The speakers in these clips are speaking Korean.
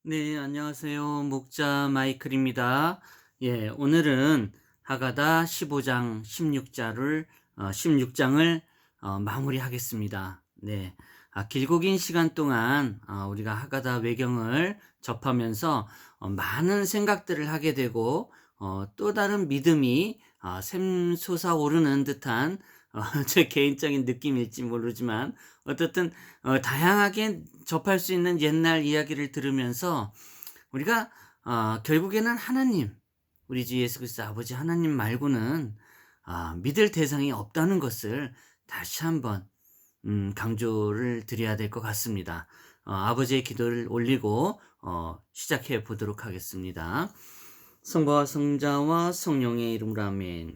네, 안녕하세요. 목자 마이클입니다. 예, 오늘은 하가다 15장 16장을 마무리하겠습니다. 네. 길고 긴 시간 동안 우리가 하가다 외경을 접하면서 많은 생각들을 하게 되고 또 다른 믿음이 샘솟아 오르는 듯한 제 개인적인 느낌일지 모르지만 어떻든 다양하게 접할 수 있는 옛날 이야기를 들으면서 우리가 결국에는 하나님, 우리 주 예수 그리스도 아버지 하나님 말고는 믿을 대상이 없다는 것을 다시 한번 강조를 드려야 될 것 같습니다. 아버지의 기도를 올리고 시작해 보도록 하겠습니다. 성부와 성자와 성령의 이름으로 아멘.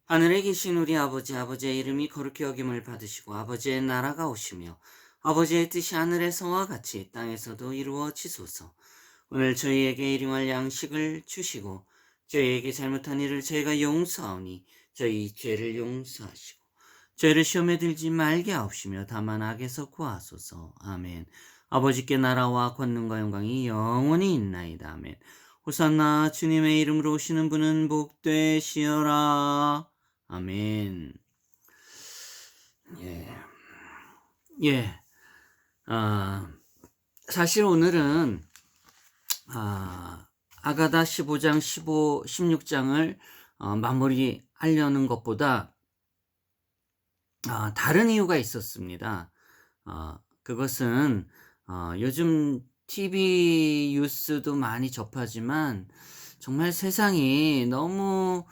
하늘에 계신 우리 아버지, 아버지의 이름이 거룩히 여김을 받으시고 아버지의 나라가 오시며 아버지의 뜻이 하늘에서와 같이 땅에서도 이루어지소서. 오늘 저희에게 일용할 양식을 주시고 저희에게 잘못한 일을 저희가 용서하오니 저희 죄를 용서하시고 저희를 시험에 들지 말게 하옵시며 다만 악에서 구하소서. 아멘. 아버지께 나라와 권능과 영광이 영원히 있나이다. 아멘. 호산나 주님의 이름으로 오시는 분은 복되시어라. 아멘. 예. 예. 아, 사실 오늘은 아가다 15장, 16장을 마무리하려는 것보다 다른 이유가 있었습니다. 그것은 요즘 TV 뉴스도 많이 접하지만 정말 세상이 너무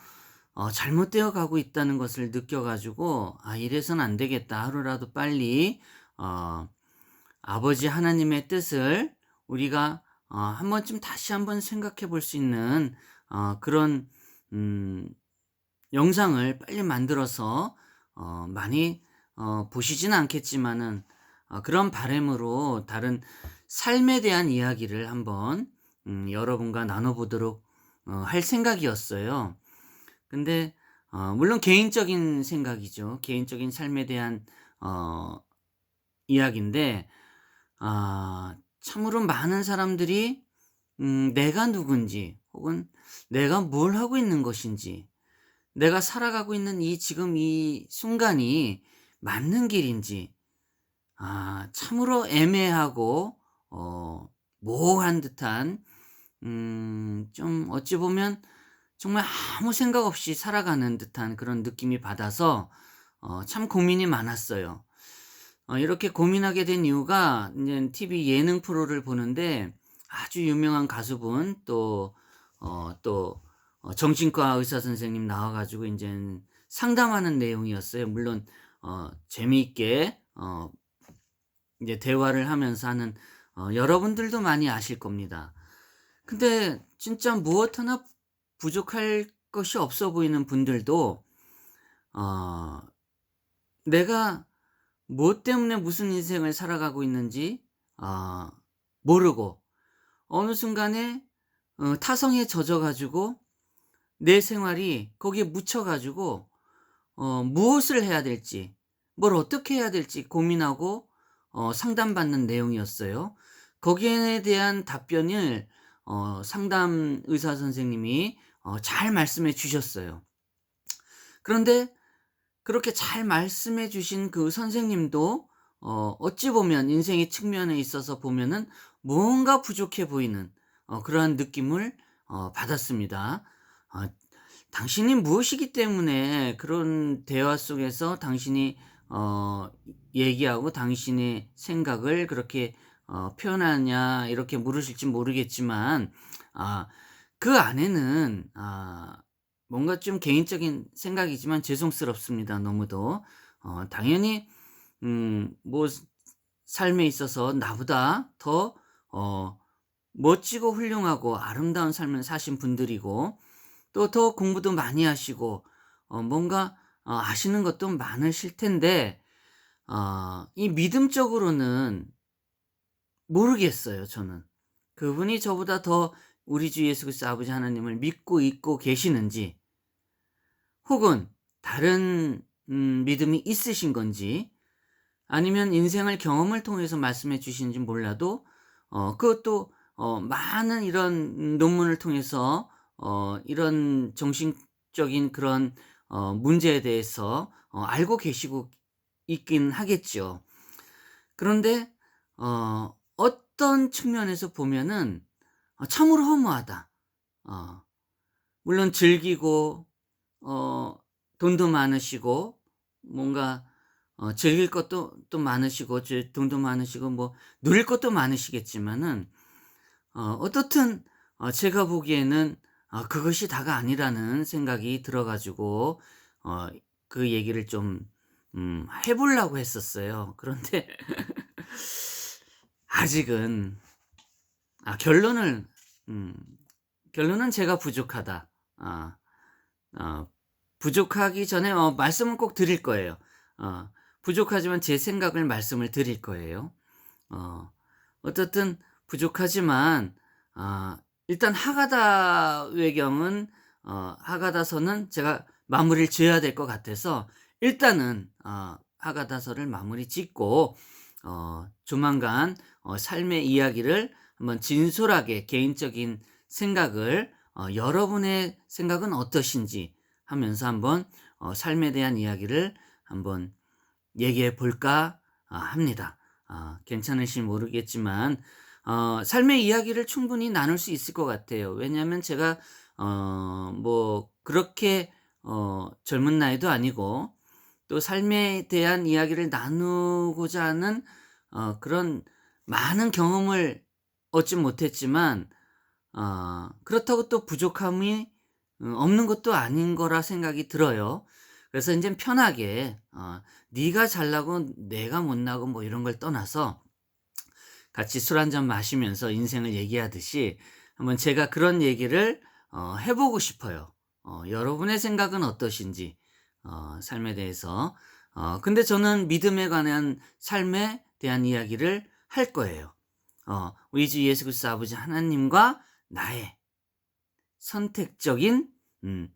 잘못되어 가고 있다는 것을 느껴가지고 이래서는 안 되겠다. 하루라도 빨리 아버지 하나님의 뜻을 우리가 한 번쯤 다시 한번 생각해 볼 수 있는 그런 영상을 빨리 만들어서 많이 보시지는 않겠지만은 그런 바람으로 다른 삶에 대한 이야기를 한번 여러분과 나눠보도록 할 생각이었어요. 근데 물론 개인적인 생각이죠. 개인적인 삶에 대한 이야기인데 참으로 많은 사람들이 내가 누군지 혹은 내가 뭘 하고 있는 것인지 내가 살아가고 있는 지금 이 순간이 맞는 길인지 참으로 애매하고 모호한 듯한 좀 어찌 보면 정말 아무 생각 없이 살아가는 듯한 그런 느낌이 받아서 참 고민이 많았어요. 이렇게 고민하게 된 이유가 이제 TV 예능 프로를 보는데 아주 유명한 가수분 또 정신과 의사 선생님 나와 가지고 인젠 상담하는 내용이었어요. 물론 재미있게 이제 대화를 하면서 하는 여러분들도 많이 아실 겁니다. 근데 진짜 무엇 하나 부족할 것이 없어 보이는 분들도 어 내가 뭐 때문에 무슨 인생을 살아가고 있는지 모르고 어느 순간에 타성에 젖어 가지고 내 생활이 거기에 묻혀 가지고 무엇을 해야 될지 뭘 어떻게 해야 될지 고민하고 상담받는 내용이었어요. 거기에 대한 답변을 상담 의사 선생님이 잘 말씀해 주셨어요. 그런데 그렇게 잘 말씀해 주신 그 선생님도 어찌 보면 인생의 측면에 있어서 보면은 뭔가 부족해 보이는 그러한 느낌을 받았습니다. 어 당신이 무엇이기 때문에 그런 대화 속에서 당신이 얘기하고 당신의 생각을 그렇게 표현하냐 이렇게 물으실지 모르겠지만 아 그 안에는 뭔가 좀 개인적인 생각이지만 죄송스럽습니다 너무도. 당연히 뭐 삶에 있어서 나보다 더 멋지고 훌륭하고 아름다운 삶을 사신 분들이고 또 더 공부도 많이 하시고 뭔가 아시는 것도 많으실 텐데 이 믿음적으로는 모르겠어요 저는. 그분이 저보다 더 우리 주 예수 그리스도 아버지 하나님을 믿고 있고 계시는지 혹은 다른 믿음이 있으신 건지 아니면 인생을 경험을 통해서 말씀해 주시는지 몰라도 그것도 많은 이런 논문을 통해서 이런 정신적인 그런 문제에 대해서 알고 계시고 있긴 하겠죠. 그런데 어떤 측면에서 보면은 참으로 허무하다. 어 물론 즐기고 어 돈도 많으시고 뭔가 즐길 것도 또 많으시고 돈도 많으시고 뭐 누릴 것도 많으시겠지만은 어떻든 제가 보기에는 그것이 다가 아니라는 생각이 들어 가지고 어 그 얘기를 좀 해 보려고 했었어요. 그런데 아직은 결론을 음 결론은 제가 부족하다. 아 어 부족하기 전에 말씀은 꼭 드릴 거예요. 어 부족하지만 제 생각을 말씀을 드릴 거예요. 어 어떻든 부족하지만 일단 하가다 외경은 하가다서는 제가 마무리를 지어야 될 것 같아서 일단은 하가다서를 마무리 짓고 조만간 삶의 이야기를 한번 진솔하게 개인적인 생각을 여러분의 생각은 어떠신지 하면서 한번 삶에 대한 이야기를 한번 얘기해 볼까 합니다. 괜찮으실지 모르겠지만 삶의 이야기를 충분히 나눌 수 있을 것 같아요. 왜냐하면 제가 뭐 그렇게 젊은 나이도 아니고 또 삶에 대한 이야기를 나누고자 하는 그런 많은 경험을 얻지 못했지만 그렇다고 또 부족함이 없는 것도 아닌 거라 생각이 들어요. 그래서 인제 편하게 네가 잘나고 내가 못나고 뭐 이런 걸 떠나서 같이 술 한잔 마시면서 인생을 얘기하듯이 한번 제가 그런 얘기를 해 보고 싶어요. 여러분의 생각은 어떠신지 삶에 대해서. 근데 저는 믿음에 관한 삶에 대한 이야기를 할 거예요. 우리 주 예수 그리스도 아버지 하나님과 나의 선택적인 음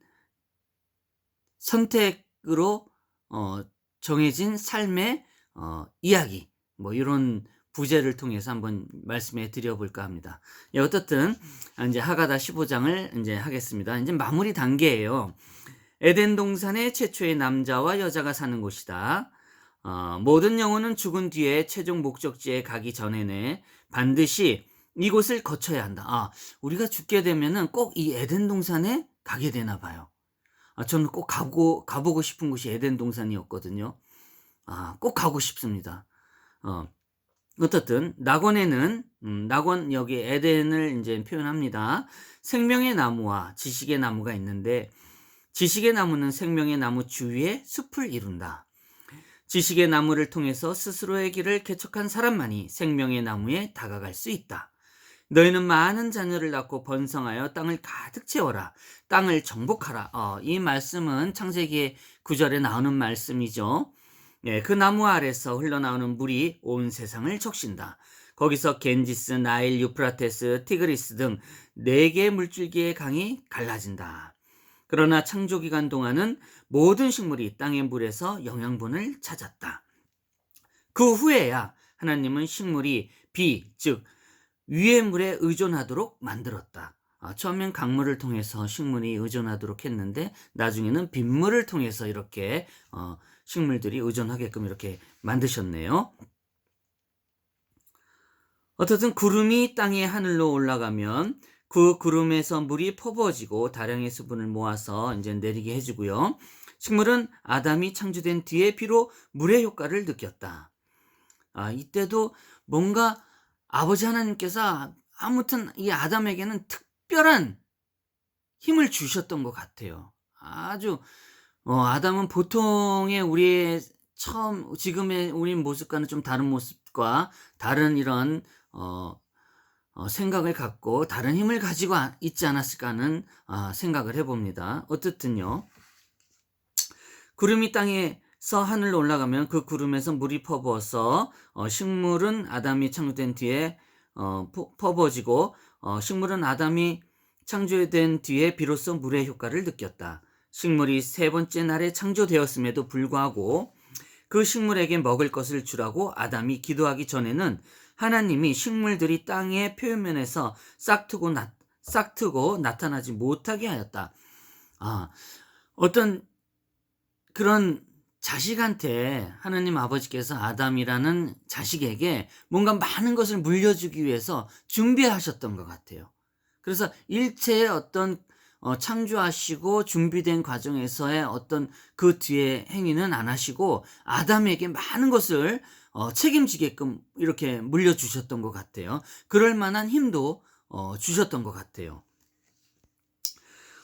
선택으로 어 정해진 삶의 이야기 뭐 요런 부제를 통해서 한번 말씀해 드려 볼까 합니다. 예, 어떻든 인제 하가다 15 장을 인제 하겠습니다. 인제 마무리 단계예요. 에덴 동산에 최초의 남자와 여자가 사는 곳이다. 모든 영혼은 죽은 뒤에 최종 목적지에 가기 전에는 반드시 이곳을 거쳐야 한다. 우리가 죽게 되면은 꼭 이 에덴 동산에 가게 되나 봐요. 저는 꼭 가보고 싶은 곳이 에덴 동산이었거든요. 꼭 가고 싶습니다. 어 어떻든 낙원에는 낙원 여기 에덴을 인제 표현합니다. 생명의 나무와 지식의 나무가 있는데 지식의 나무는 생명의 나무 주위에 숲을 이룬다. 지식의 나무를 통해서 스스로의 길을 개척한 사람만이 생명의 나무에 다가갈 수 있다. 너희는 많은 자녀를 낳고 번성하여 땅을 가득 채워라. 땅을 정복하라. 이 말씀은 창세기 9절에 나오는 말씀이죠. 예, 그 나무 아래서 흘러나오는 물이 온 세상을 적신다. 거기서 겐지스, 나일, 유프라테스, 티그리스 등 4개의 물줄기의 강이 갈라진다. 그러나 창조 기간 동안은 모든 식물이 땅의 물에서 영양분을 찾았다. 그 후에야 하나님은 식물이 비, 즉 위의 물에 의존하도록 만들었다. 처음엔 강물을 통해서 식물이 의존하도록 했는데 나중에는 빗물을 통해서 이렇게 식물들이 의존하게끔 이렇게 만드셨네요. 어떻든 구름이 땅의 하늘로 올라가면 그 구름에서 물이 퍼부어지고 다량의 수분을 모아서 이제 내리게 해주고요. 식물은 아담이 창조된 뒤에 비로 물의 효과를 느꼈다. 이때도 뭔가 아버지 하나님께서 아무튼 이 아담에게는 특별한 힘을 주셨던 것 같아요. 아주 아담은 보통의 우리의 지금의 우리 모습과는 좀 다른 모습과 다른 이런 어 생각을 갖고 다른 힘을 가지고 있지 않았을까 하는 생각을 해 봅니다. 어떻든요. 구름이 땅에서 하늘로 올라가면 그 구름에서 물이 퍼부어서 식물은 아담이 창조된 뒤에 퍼부어지고 식물은 아담이 창조된 뒤에 비로소 물의 효과를 느꼈다. 식물이 세 번째 날에 창조되었음에도 불구하고 그 식물에게 먹을 것을 주라고 아담이 기도하기 전에는 하나님이 식물들이 땅의 표면에서 싹트고 나타나지 못하게 하였다. 아, 어떤 그런 자식한테 하나님 아버지께서 아담이라는 자식에게 뭔가 많은 것을 물려주기 위해서 준비하셨던 것 같아요. 그래서 일체의 어떤 창조하시고 준비된 과정에서의 어떤 그 뒤에 행위는 안 하시고 아담에게 많은 것을 책임지게끔 이렇게 물려주셨던 것 같아요. 그럴 만한 힘도 주셨던 것 같아요.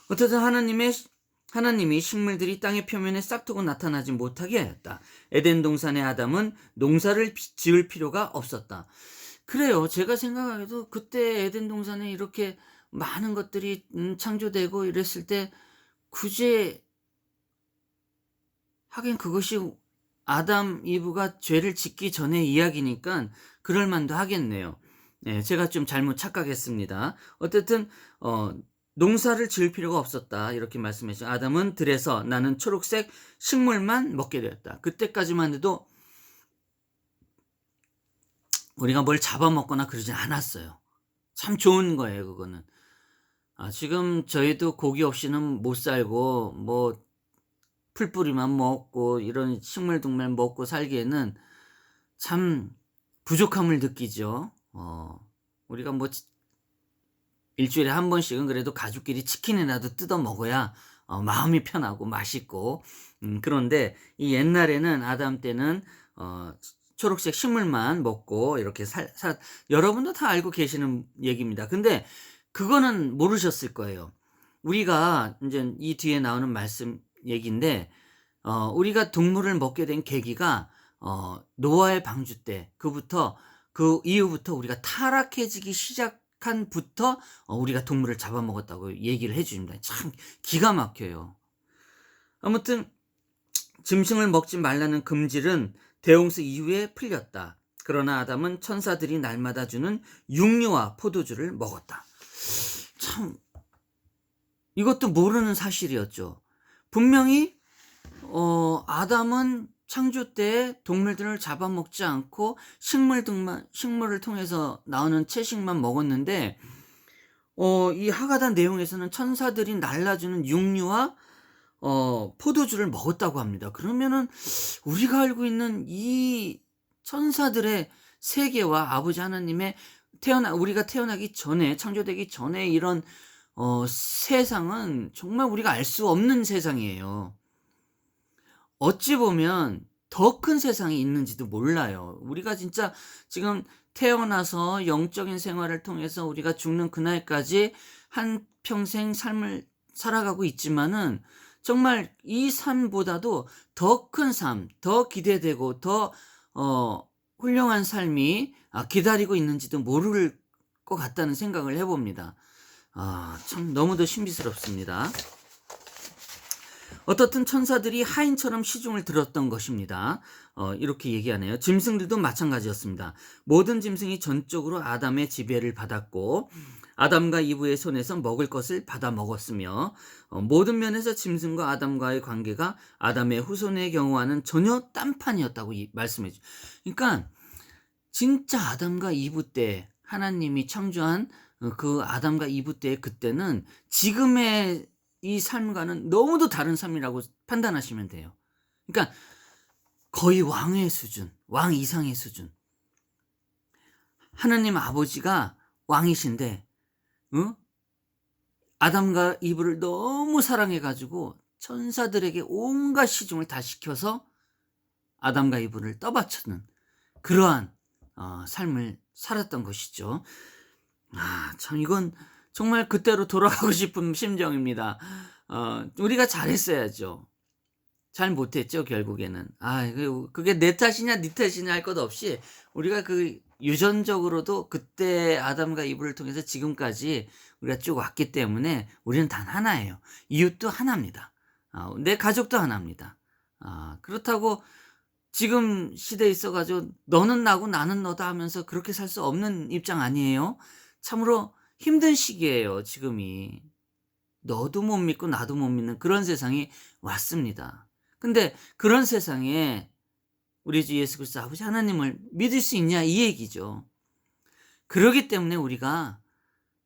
어쨌든 하나님이 식물들이 땅의 표면에 싹트고 나타나지 못하게 하였다. 에덴 동산의 아담은 농사를 지을 필요가 없었다. 그래요. 제가 생각하기도 그때 에덴 동산에 이렇게 많은 것들이 창조되고 이랬을 때 굳이 하긴 그것이 아담 이브가 죄를 짓기 전의 이야기니까 그럴 만도 하겠네요. 네, 제가 좀 잘못 착각했습니다. 어쨌든 농사를 지을 필요가 없었다 이렇게 말씀하시죠. 아담은 들에서 나는 초록색 식물만 먹게 되었다. 그때까지만 해도 우리가 뭘 잡아먹거나 그러지 않았어요. 참 좋은 거예요, 그거는. 지금 저희도 고기 없이는 못 살고 뭐 풀뿌리만 먹고 이런 식물동물 먹고 살기에는 참 부족함을 느끼죠. 우리가 뭐 일주일에 한 번씩은 그래도 가족끼리 치킨이라도 뜯어 먹어야 마음이 편하고 맛있고 그런데 이 옛날에는 아담 때는 초록색 식물만 먹고 이렇게 여러분도 다 알고 계시는 얘기입니다. 근데 그거는 모르셨을 거예요. 우리가 이제 이 뒤에 나오는 말씀 얘기인데 우리가 동물을 먹게 된 계기가 노아의 방주 때 그 이후부터 우리가 타락해지기 시작한부터 우리가 동물을 잡아먹었다고 얘기를 해줍니다. 참 기가 막혀요. 아무튼 짐승을 먹지 말라는 금질은 대홍수 이후에 풀렸다. 그러나 아담은 천사들이 날마다 주는 육류와 포도주를 먹었다. 참 이것도 모르는 사실이었죠. 분명히 아담은 창조 때 동물들을 잡아먹지 않고 식물을 통해서 나오는 채식만 먹었는데 이 하가단 내용에서는 천사들이 날라주는 육류와 포도주를 먹었다고 합니다. 그러면은 우리가 알고 있는 이 천사들의 세계와 아버지 하나님의 우리가 태어나기 전에 창조되기 전에 이런 세상은 정말 우리가 알 수 없는 세상이에요. 어찌 보면 더 큰 세상이 있는지도 몰라요. 우리가 진짜 지금 태어나서 영적인 생활을 통해서 우리가 죽는 그날까지 한평생 삶을 살아가고 있지만은 정말 이 삶보다도 더 큰 삶, 더 기대되고 더 훌륭한 삶이 기다리고 있는지도 모를 것 같다는 생각을 해봅니다. 참 너무도 신비스럽습니다. 어떻든 천사들이 하인처럼 시중을 들었던 것입니다. 이렇게 얘기하네요. 짐승들도 마찬가지였습니다. 모든 짐승이 전적으로 아담의 지배를 받았고 아담과 이브의 손에서 먹을 것을 받아 먹었으며 모든 면에서 짐승과 아담과의 관계가 아담의 후손의 경우와는 전혀 딴판이었다고 말씀해 주죠. 그러니까 진짜 아담과 이브 때 하나님이 창조한 그 아담과 이브 때 그때는 지금의 이 삶과는 너무도 다른 삶이라고 판단하시면 돼요. 그러니까 거의 왕의 수준, 왕 이상의 수준. 하나님 아버지가 왕이신데 아담과 이브를 너무 사랑해가지고 천사들에게 온갖 시중을 다 시켜서 아담과 이브를 떠받쳤는 그러한 삶을 살았던 것이죠. 참 이건 정말 그때로 돌아가고 싶은 심정입니다. 우리가 잘했어야죠. 잘 못했죠, 결국에는. 그게 내 탓이냐, 네 탓이냐 할 것 없이 우리가 그 유전적으로도 그때 아담과 이브를 통해서 지금까지 우리가 쭉 왔기 때문에 우리는 단 하나예요. 이웃도 하나입니다. 내 가족도 하나입니다. 그렇다고 지금 시대에 있어가지고 너는 나고 나는 너다 하면서 그렇게 살 수 없는 입장 아니에요? 참으로 힘든 시기예요, 지금이. 너도 못 믿고 나도 못 믿는 그런 세상이 왔습니다. 근데 그런 세상에 우리 주 예수 그리스도 아버지 하나님을 믿을 수 있냐 이 얘기죠. 그러기 때문에 우리가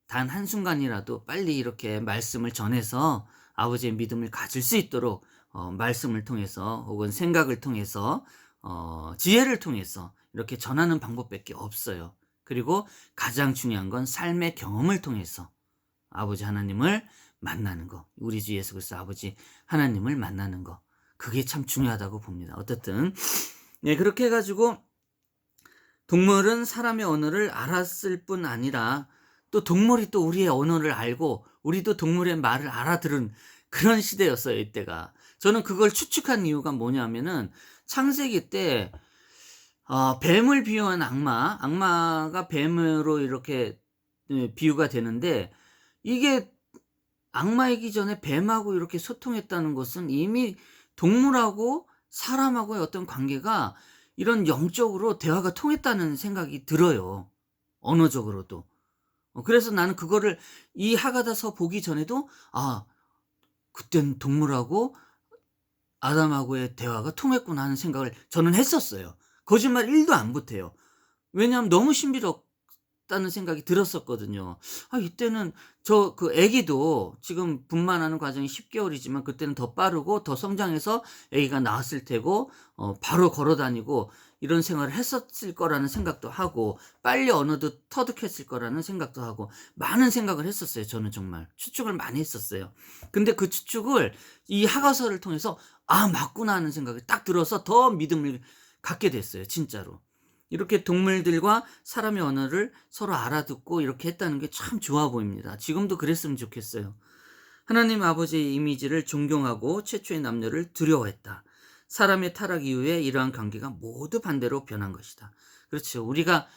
단 한순간이라도 빨리 이렇게 말씀을 전해서 아버지의 믿음을 가질 수 있도록 말씀을 통해서 혹은 생각을 통해서 지혜를 통해서 이렇게 전하는 방법밖에 없어요. 그리고 가장 중요한 건 삶의 경험을 통해서 아버지 하나님을 만나는 거, 우리 주 예수 그리스도 아버지 하나님을 만나는 거, 그게 참 중요하다고 봅니다. 어쨌든 네, 그렇게 해가지고 동물은 사람의 언어를 알았을 뿐 아니라 또 동물이 또 우리의 언어를 알고 우리도 동물의 말을 알아들은 그런 시대였어요, 이때가. 저는 그걸 추측한 이유가 뭐냐면은 창세기 때 뱀을 비유한 악마가 뱀으로 이렇게 비유가 되는데, 이게 악마이기 전에 뱀하고 이렇게 소통했다는 것은 이미 동물하고 사람하고의 어떤 관계가 이런 영적으로 대화가 통했다는 생각이 들어요. 언어적으로도. 그래서 나는 그거를 이 하가다서 보기 전에도 그땐 동물하고 아담하고의 대화가 통했구나 하는 생각을 저는 했었어요. 거짓말 1도 안 보태요. 왜냐하면 너무 신비롭다는 생각이 들었었거든요. 이때는 그 아기도 지금 분만하는 과정이 10개월이지만 그때는 더 빠르고 더 성장해서 아기가 나왔을 테고 바로 걸어 다니고 이런 생활을 했었을 거라는 생각도 하고, 빨리 언어도 터득했을 거라는 생각도 하고, 많은 생각을 했었어요. 저는 정말 추측을 많이 했었어요. 근데 그 추측을 이 하가서를 통해서 맞구나 하는 생각이 딱 들어서 더 믿음을 갖게 됐어요. 진짜로. 이렇게 동물들과 사람의 언어를 서로 알아듣고 이렇게 했다는 게 참 좋아 보입니다. 지금도 그랬으면 좋겠어요. 하나님 아버지의 이미지를 존경하고 최초의 남녀를 두려워했다. 사람의 타락 이후에 이러한 관계가 모두 반대로 변한 것이다. 그렇죠. 우리가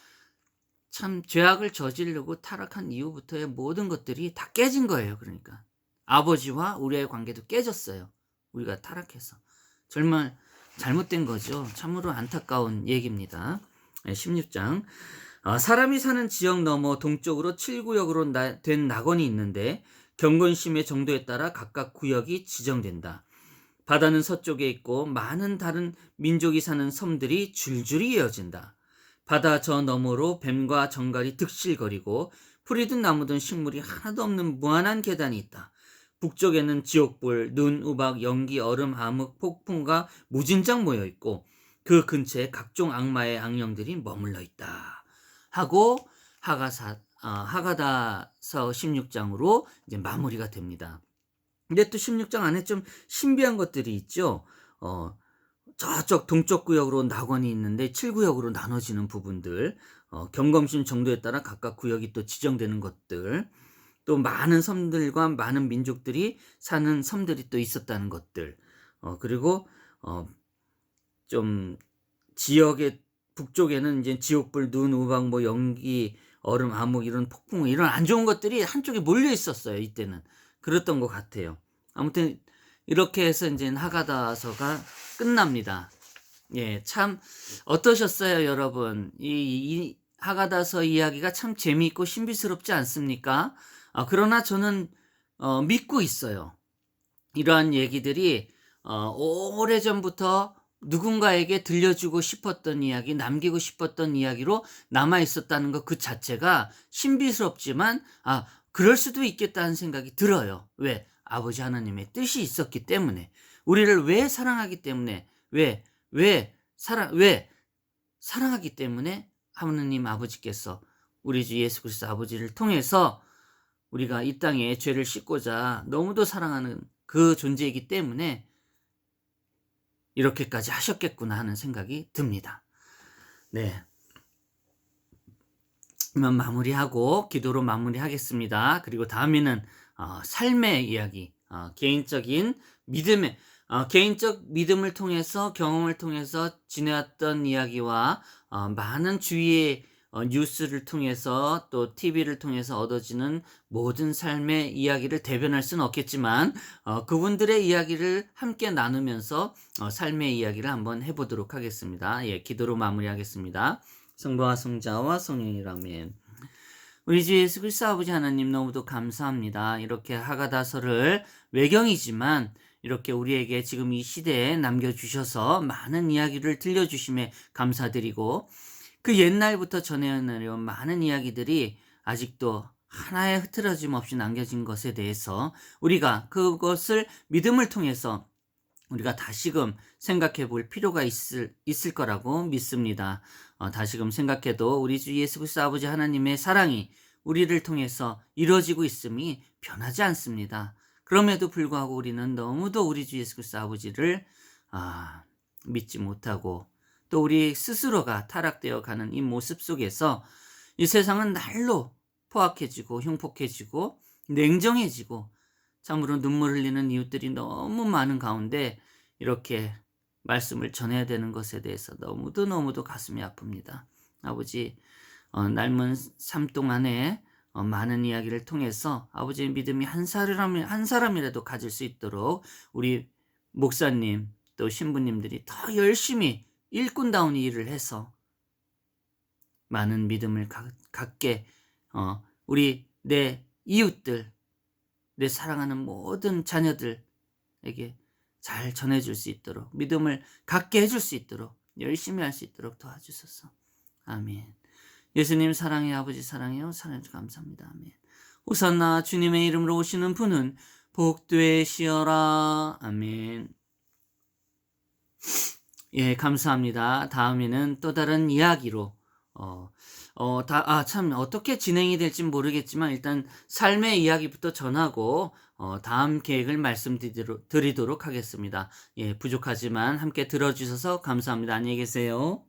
참 죄악을 저지르고 타락한 이후부터의 모든 것들이 다 깨진 거예요. 그러니까 아버지와 우리의 관계도 깨졌어요. 우리가 타락해서. 정말 잘못된 거죠. 참으로 안타까운 얘기입니다. 16장. 사람이 사는 지역 너머 동쪽으로 7구역으로 된 낙원이 있는데 경건심의 정도에 따라 각각 구역이 지정된다. 바다는 서쪽에 있고 많은 다른 민족이 사는 섬들이 줄줄이 이어진다. 바다 저 너머로 뱀과 정갈이 득실거리고 풀이든 나무든 식물이 하나도 없는 무한한 계단이 있다. 북쪽에는 지옥불, 눈, 우박, 연기, 얼음, 암흑, 폭풍과 무진장 모여 있고 그 근처에 각종 악마의 악령들이 머물러 있다. 하고 하가다서 16장으로 이제 마무리가 됩니다. 근데 또 16장 안에 좀 신비한 것들이 있죠. 저쪽 동쪽 구역으로 낙원이 있는데 7구역으로 나눠지는 부분들, 경검심 정도에 따라 각각 구역이 또 지정되는 것들, 또 많은 섬들과 많은 민족들이 사는 섬들이 또 있었다는 것들, 그리고 좀 지역의 북쪽에는 이제 지옥불, 눈, 우박, 뭐 연기, 얼음, 암흑, 이런 폭풍, 이런 안 좋은 것들이 한쪽에 몰려 있었어요. 이때는 그랬던 것 같아요. 아무튼 이렇게 해서 이제 하가다서가 끝납니다. 예, 참 어떠셨어요, 여러분? 이 하가다서 이야기가 참 재미있고 신비스럽지 않습니까? 그러나 저는 믿고 있어요. 이러한 얘기들이 오래전부터 누군가에게 들려주고 싶었던 이야기, 남기고 싶었던 이야기로 남아있었다는 것 그 자체가 신비스럽지만 그럴 수도 있겠다는 생각이 들어요. 왜? 아버지 하나님의 뜻이 있었기 때문에, 우리를 왜 사랑하기 때문에, 왜 사랑하기 때문에 하느님 아버지께서 우리 주 예수 그리스도 아버지를 통해서 우리가 이 땅에 죄를 씻고자 너무도 사랑하는 그 존재이기 때문에 이렇게까지 하셨겠구나 하는 생각이 듭니다. 네. 그러면 마무리하고 기도로 마무리하겠습니다. 그리고 다음에는 삶의 이야기, 개인적인 개인적 믿음을 통해서, 경험을 통해서 지내왔던 이야기와 많은 주위의 뉴스를 통해서 또 TV를 통해서 얻어지는 모든 삶의 이야기를 대변할 수는 없겠지만 그분들의 이야기를 함께 나누면서 삶의 이야기를 한번 해보도록 하겠습니다. 예, 기도로 마무리하겠습니다. 성부와 성자와 성령이라 아멘. 우리 주 예수 그리스도 아버지 하나님, 너무도 감사합니다. 이렇게 하가다서를 외경이지만 이렇게 우리에게 지금 이 시대에 남겨주셔서 많은 이야기를 들려주심에 감사드리고, 그 옛날부터 전해 내려온 많은 이야기들이 아직도 하나의 흐트러짐 없이 남겨진 것에 대해서 우리가 그것을 믿음을 통해서 우리가 다시금 생각해 볼 필요가 있을 거라고 믿습니다. 다시금 생각해도 우리 주 예수 그리스도 아버지 하나님의 사랑이 우리를 통해서 이루어지고 있음이 변하지 않습니다. 그럼에도 불구하고 우리는 너무도 우리 주 예수 그리스도 아버지를 아, 믿지 못하고 또 우리 스스로가 타락되어 가는 이 모습 속에서 이 세상은 날로 포악해지고 흉폭해지고 냉정해지고 참으로 눈물 흘리는 이웃들이 너무 많은 가운데 이렇게 말씀을 전해야 되는 것에 대해서 너무도 너무도 가슴이 아픕니다. 아버지, 삶은 삶 동안에 많은 이야기를 통해서 아버지의 믿음이 한 사람이라도 가질 수 있도록 우리 목사님 또 신부님들이 더 열심히 일꾼다운 일을 해서 많은 믿음을 갖게 우리 내 이웃들, 내 사랑하는 모든 자녀들에게 잘 전해줄 수 있도록 믿음을 갖게 해줄 수 있도록 열심히 할 수 있도록 도와주소서. 아멘. 예수님 사랑해, 아버지 사랑해요. 사랑해주셔서 감사합니다. 아멘. 호산나 주님의 이름으로 오시는 분은 복되시어라. 아멘. 예, 감사합니다. 다음에는 또 다른 이야기로 참 어떻게 진행이 될지 모르겠지만 일단 삶의 이야기부터 전하고 다음 계획을 말씀드리도록 하겠습니다. 예, 부족하지만 함께 들어주셔서 감사합니다. 안녕히 계세요.